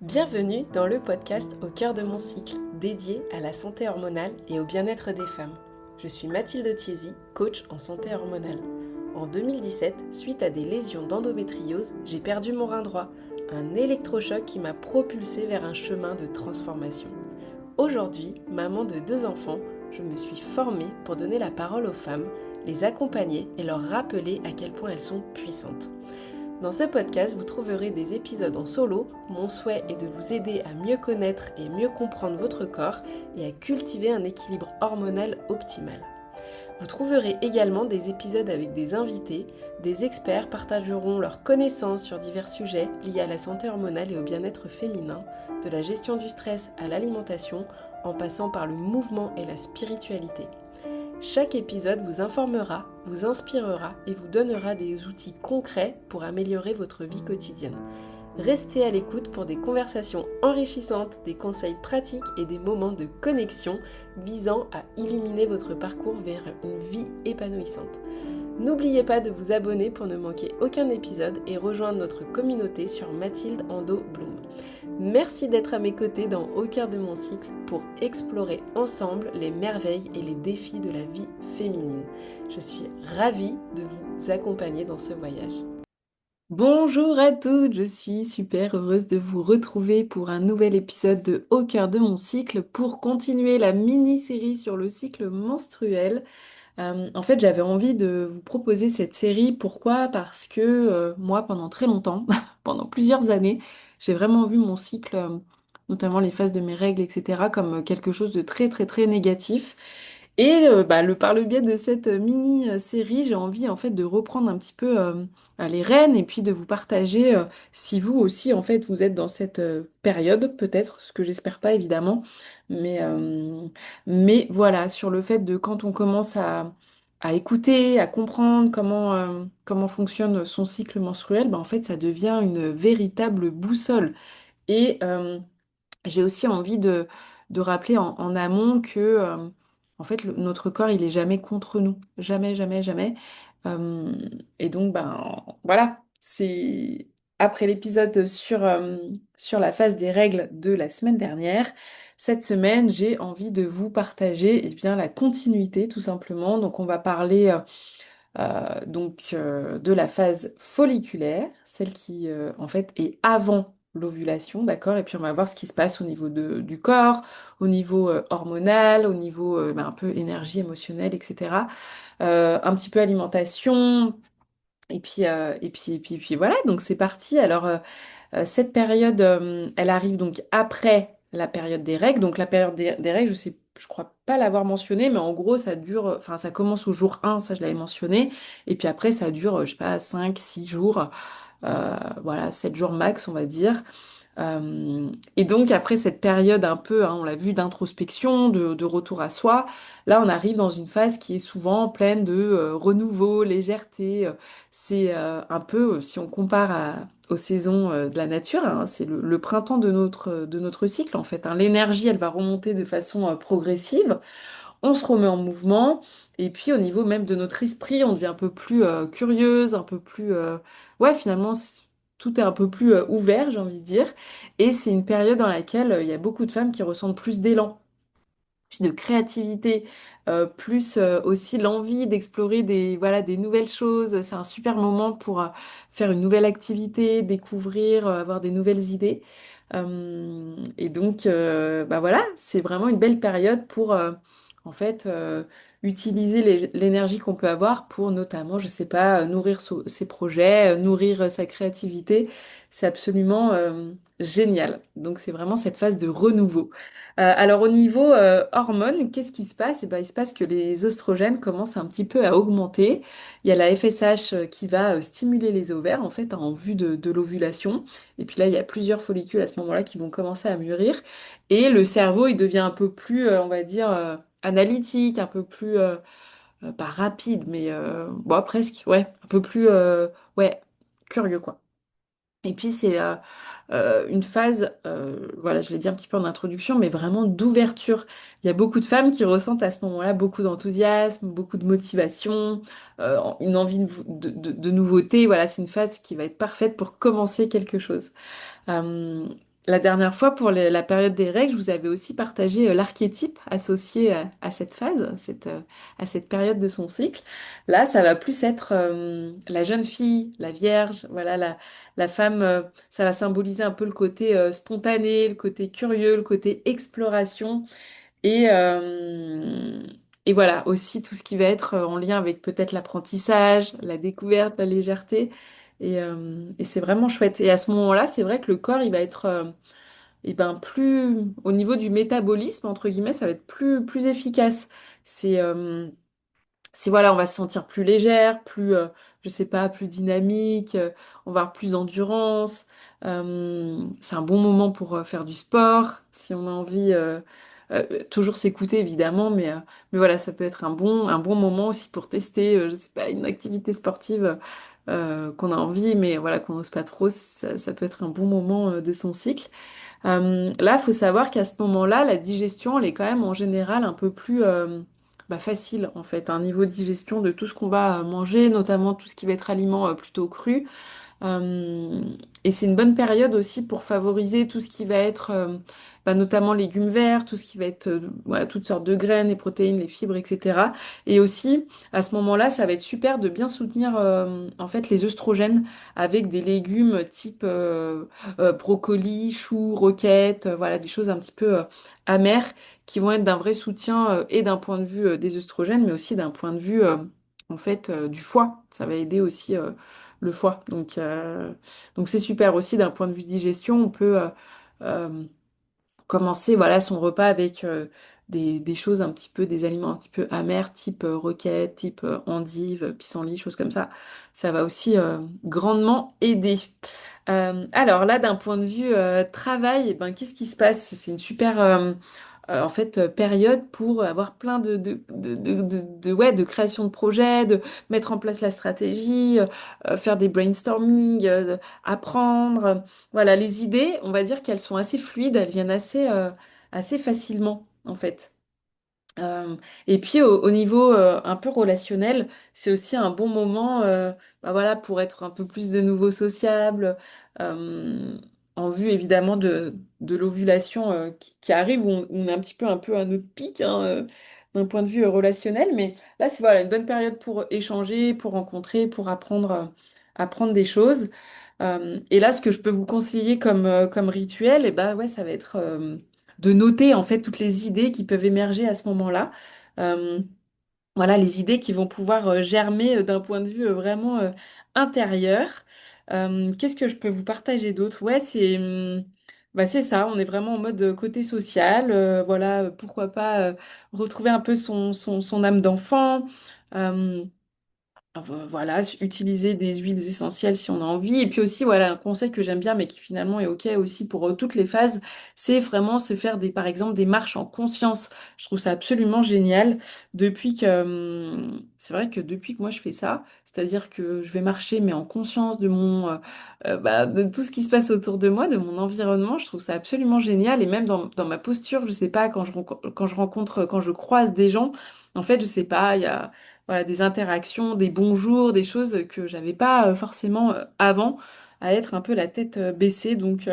Bienvenue dans le podcast Au cœur de mon cycle, dédié à la santé hormonale et au bien-être des femmes. Je suis Mathilde Thiésy, coach en santé hormonale. En 2017, suite à des lésions d'endométriose, j'ai perdu mon rein droit, un électrochoc qui m'a propulsée vers un chemin de transformation. Aujourd'hui, maman de 2 enfants, je me suis formée pour donner la parole aux femmes, les accompagner et leur rappeler à quel point elles sont puissantes. Dans ce podcast, vous trouverez des épisodes en solo. Mon souhait est de vous aider à mieux connaître et mieux comprendre votre corps et à cultiver un équilibre hormonal optimal. Vous trouverez également des épisodes avec des invités. Des experts partageront leurs connaissances sur divers sujets liés à la santé hormonale et au bien-être féminin, de la gestion du stress à l'alimentation, en passant par le mouvement et la spiritualité. Chaque épisode vous informera, vous inspirera et vous donnera des outils concrets pour améliorer votre vie quotidienne. Restez à l'écoute pour des conversations enrichissantes, des conseils pratiques et des moments de connexion visant à illuminer votre parcours vers une vie épanouissante. N'oubliez pas de vous abonner pour ne manquer aucun épisode et rejoindre notre communauté sur Mathilde Ando Bloom. Merci d'être à mes côtés dans Au cœur de mon cycle pour explorer ensemble les merveilles et les défis de la vie féminine. Je suis ravie de vous accompagner dans ce voyage. Bonjour à toutes, je suis super heureuse de vous retrouver pour un nouvel épisode de Au cœur de mon cycle pour continuer la mini-série sur le cycle menstruel. En fait, j'avais envie de vous proposer cette série. Pourquoi? Parce que moi, pendant très longtemps, pendant plusieurs années, j'ai vraiment vu mon cycle, notamment les phases de mes règles, etc., comme quelque chose de très, très, très négatif. Et par le biais de cette mini-série, j'ai envie en fait de reprendre un petit peu les rênes et puis de vous partager si vous aussi en fait vous êtes dans cette période, peut-être, ce que j'espère pas évidemment, mais, euh, mais voilà, sur le fait de quand on commence à écouter, à comprendre comment fonctionne son cycle menstruel, en fait ça devient une véritable boussole. Et j'ai aussi envie de rappeler en amont que en fait, notre corps, il est jamais contre nous. Jamais, jamais, jamais. Euh, et donc, voilà, c'est après l'épisode sur la phase des règles de la semaine dernière. Cette semaine, j'ai envie de vous partager bien, la continuité, tout simplement. Donc, on va parler de la phase folliculaire, celle qui en fait est avant l'ovulation, d'accord? Et puis on va voir ce qui se passe au niveau du corps, au niveau hormonal, au niveau un peu énergie émotionnelle, etc. Un petit peu alimentation, et puis voilà, donc c'est parti. Alors cette période, elle arrive donc après la période des règles. Donc la période des règles, je crois pas l'avoir mentionné, mais en gros, ça dure, enfin ça commence au jour 1, ça je l'avais mentionné, et puis après ça dure, je sais pas, 5, 6 jours, voilà, 7 jours max, on va dire. Et donc après cette période un peu, hein, on l'a vu, d'introspection, de retour à soi, là on arrive dans une phase qui est souvent pleine de renouveau, légèreté. C'est un peu, si on compare aux saisons de la nature, hein, c'est le printemps de notre cycle en fait, hein. L'énergie, elle va remonter de façon progressive, on se remet en mouvement, et puis au niveau même de notre esprit, on devient un peu plus curieuse, un peu plus... ouais, finalement, tout est un peu plus ouvert, j'ai envie de dire. Et c'est une période dans laquelle il y a beaucoup de femmes qui ressentent plus d'élan, plus de créativité, plus aussi l'envie d'explorer voilà, des nouvelles choses. C'est un super moment pour faire une nouvelle activité, découvrir, avoir des nouvelles idées. Et donc, voilà, c'est vraiment une belle période pour, en fait, utiliser l'énergie qu'on peut avoir pour notamment, je sais pas, nourrir ses projets, nourrir sa créativité. C'est absolument génial. Donc, c'est vraiment cette phase de renouveau. Alors au niveau hormones, qu'est-ce qui se passe? Il se passe que les oestrogènes commencent un petit peu à augmenter. Il y a la FSH qui va stimuler les ovaires en fait en vue de l'ovulation. Et puis là, il y a plusieurs follicules à ce moment-là qui vont commencer à mûrir. Et le cerveau, il devient un peu plus, on va dire, analytique, un peu plus, pas rapide, mais bon, presque, ouais, un peu plus, ouais, curieux quoi. Et puis c'est une phase, voilà, je l'ai dit un petit peu en introduction, mais vraiment d'ouverture. Il y a beaucoup de femmes qui ressentent à ce moment-là beaucoup d'enthousiasme, beaucoup de motivation, une envie de nouveauté. Voilà, c'est une phase qui va être parfaite pour commencer quelque chose. Euh, la dernière fois, pour la période des règles, je vous avais aussi partagé l'archétype associé à cette phase, à cette période de son cycle. Là, ça va plus être la jeune fille, la vierge, voilà, la femme, ça va symboliser un peu le côté spontané, le côté curieux, le côté exploration. Et, euh, et voilà, aussi tout ce qui va être en lien avec peut-être l'apprentissage, la découverte, la légèreté. Et c'est vraiment chouette. Et à ce moment-là, c'est vrai que le corps, il va être eh ben, plus, au niveau du métabolisme, entre guillemets, ça va être plus efficace. C'est voilà, on va se sentir plus légère, je sais pas, plus dynamique, on va avoir plus d'endurance. C'est un bon moment pour faire du sport, si on a envie, toujours s'écouter évidemment, mais voilà, ça peut être un bon moment aussi pour tester, je sais pas, une activité sportive qu'on a envie, mais voilà, qu'on n'ose pas trop, ça peut être un bon moment de son cycle. Là, il faut savoir qu'à ce moment-là, la digestion, elle est quand même en général un peu plus facile, en fait. Un niveau de digestion de tout ce qu'on va manger, notamment tout ce qui va être aliment plutôt cru. Euh, et c'est une bonne période aussi pour favoriser tout ce qui va être, notamment légumes verts, tout ce qui va être, voilà, toutes sortes de graines, les protéines, les fibres, etc. Et aussi, à ce moment-là, ça va être super de bien soutenir, en fait, les œstrogènes avec des légumes type brocoli, choux, roquettes, voilà, des choses un petit peu amères qui vont être d'un vrai soutien et d'un point de vue des œstrogènes, mais aussi d'un point de vue, en fait, du foie. Ça va aider aussi le foie. Donc c'est super aussi d'un point de vue digestion. On peut euh, commencer voilà, son repas avec des choses un petit peu, des aliments un petit peu amers, type roquette, type endive, pissenlit, choses comme ça. Ça va aussi grandement aider. Alors là, d'un point de vue travail, eh ben, qu'est-ce qui se passe? C'est une super en fait, période pour avoir plein ouais, de création de projets, de mettre en place la stratégie, faire des brainstorming, apprendre. Voilà, les idées, on va dire qu'elles sont assez fluides, elles viennent assez facilement, en fait. Et puis au niveau un peu relationnel, c'est aussi un bon moment voilà, pour être un peu plus de nouveau sociable, euh, en vue évidemment de l'ovulation qui arrive, où on est un peu à notre pic hein, d'un point de vue relationnel. Mais là, c'est voilà, une bonne période pour échanger, pour rencontrer, pour apprendre des choses. Et là, ce que je peux vous conseiller comme rituel, et ben, ouais, ça va être de noter en fait toutes les idées qui peuvent émerger à ce moment-là. Euh, voilà, les idées qui vont pouvoir germer d'un point de vue vraiment intérieur. Qu'est-ce que je peux vous partager d'autre? Ouais, c'est ça, on est vraiment en mode côté social. Voilà, pourquoi pas retrouver un peu son âme d'enfant. Euh, voilà, utiliser des huiles essentielles si on a envie. Et puis aussi, voilà, un conseil que j'aime bien, mais qui finalement est OK aussi pour toutes les phases, c'est vraiment se faire par exemple, des marches en conscience. Je trouve ça absolument génial. C'est vrai que depuis que moi je fais ça, c'est-à-dire que je vais marcher, mais en conscience de tout ce qui se passe autour de moi, de mon environnement, je trouve ça absolument génial. Et même dans ma posture, je sais pas, quand je croise des gens, en fait, je sais pas, il y a voilà, des interactions, des bonjours, des choses que j'avais pas forcément avant, à être un peu la tête baissée. Donc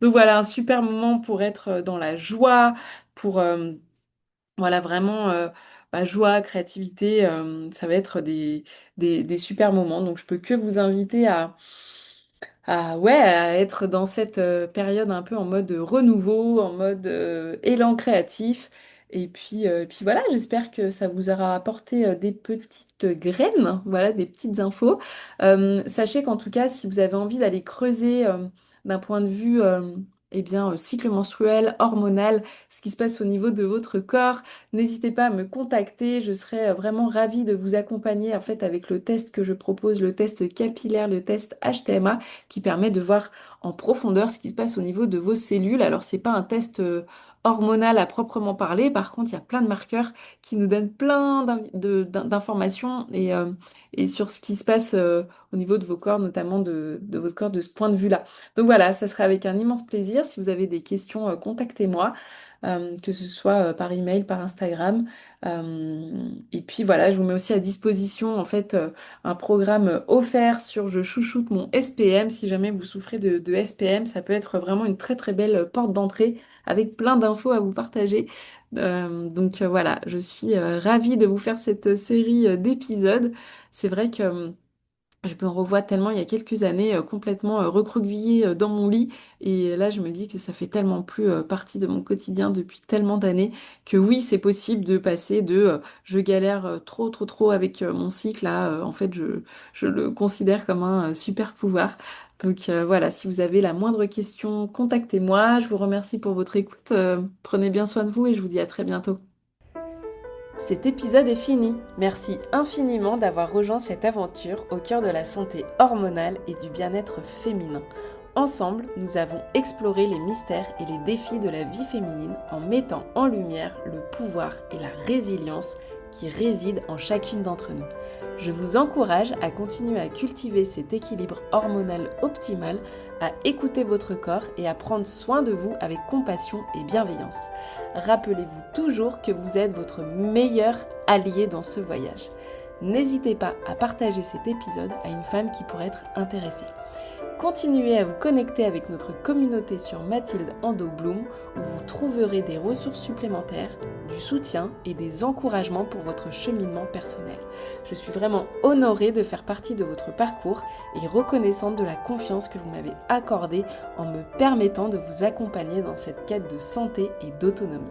voilà, un super moment pour être dans la joie, pour voilà, vraiment joie, créativité. Ça va être des super moments. Donc je peux que vous inviter ouais, à être dans cette période un peu en mode renouveau, en mode élan créatif. Et puis voilà, j'espère que ça vous aura apporté des petites graines, voilà, des petites infos. Sachez qu'en tout cas, si vous avez envie d'aller creuser d'un point de vue cycle menstruel, hormonal, ce qui se passe au niveau de votre corps, n'hésitez pas à me contacter. Je serai vraiment ravie de vous accompagner en fait avec le test que je propose, le test capillaire, le test HTMA qui permet de voir en profondeur ce qui se passe au niveau de vos cellules. Alors, c'est pas un test hormonal à proprement parler. Par contre, il y a plein de marqueurs qui nous donnent plein d'informations et sur ce qui se passe au niveau de vos corps, notamment de votre corps de ce point de vue-là. Donc voilà, ça sera avec un immense plaisir. Si vous avez des questions, contactez-moi, que ce soit par email, par Instagram. Et puis voilà, je vous mets aussi à disposition en fait un programme offert sur Je chouchoute mon SPM. Si jamais vous souffrez de SPM, ça peut être vraiment une très très belle porte d'entrée avec plein d'infos à vous partager. Donc voilà, je suis ravie de vous faire cette série d'épisodes. C'est vrai que je me revois tellement il y a quelques années complètement recroquevillée dans mon lit et là je me dis que ça fait tellement plus partie de mon quotidien depuis tellement d'années que oui c'est possible de passer de je galère trop avec mon cycle à en fait je le considère comme un super pouvoir. Donc voilà, si vous avez la moindre question, contactez-moi. Je vous remercie pour votre écoute. Prenez bien soin de vous et je vous dis à très bientôt. Cet épisode est fini. Merci infiniment d'avoir rejoint cette aventure au cœur de la santé hormonale et du bien-être féminin. Ensemble, nous avons exploré les mystères et les défis de la vie féminine en mettant en lumière le pouvoir et la résilience qui résident en chacune d'entre nous. Je vous encourage à continuer à cultiver cet équilibre hormonal optimal, à écouter votre corps et à prendre soin de vous avec compassion et bienveillance. Rappelez-vous toujours que vous êtes votre meilleur allié dans ce voyage. N'hésitez pas à partager cet épisode à une femme qui pourrait être intéressée. Continuez à vous connecter avec notre communauté sur Mathilde Ando Bloom où vous trouverez des ressources supplémentaires, du soutien et des encouragements pour votre cheminement personnel. Je suis vraiment honorée de faire partie de votre parcours et reconnaissante de la confiance que vous m'avez accordée en me permettant de vous accompagner dans cette quête de santé et d'autonomie.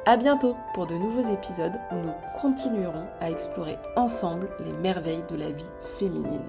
À bientôt pour de nouveaux épisodes où nous continuerons à explorer ensemble les merveilles de la vie féminine.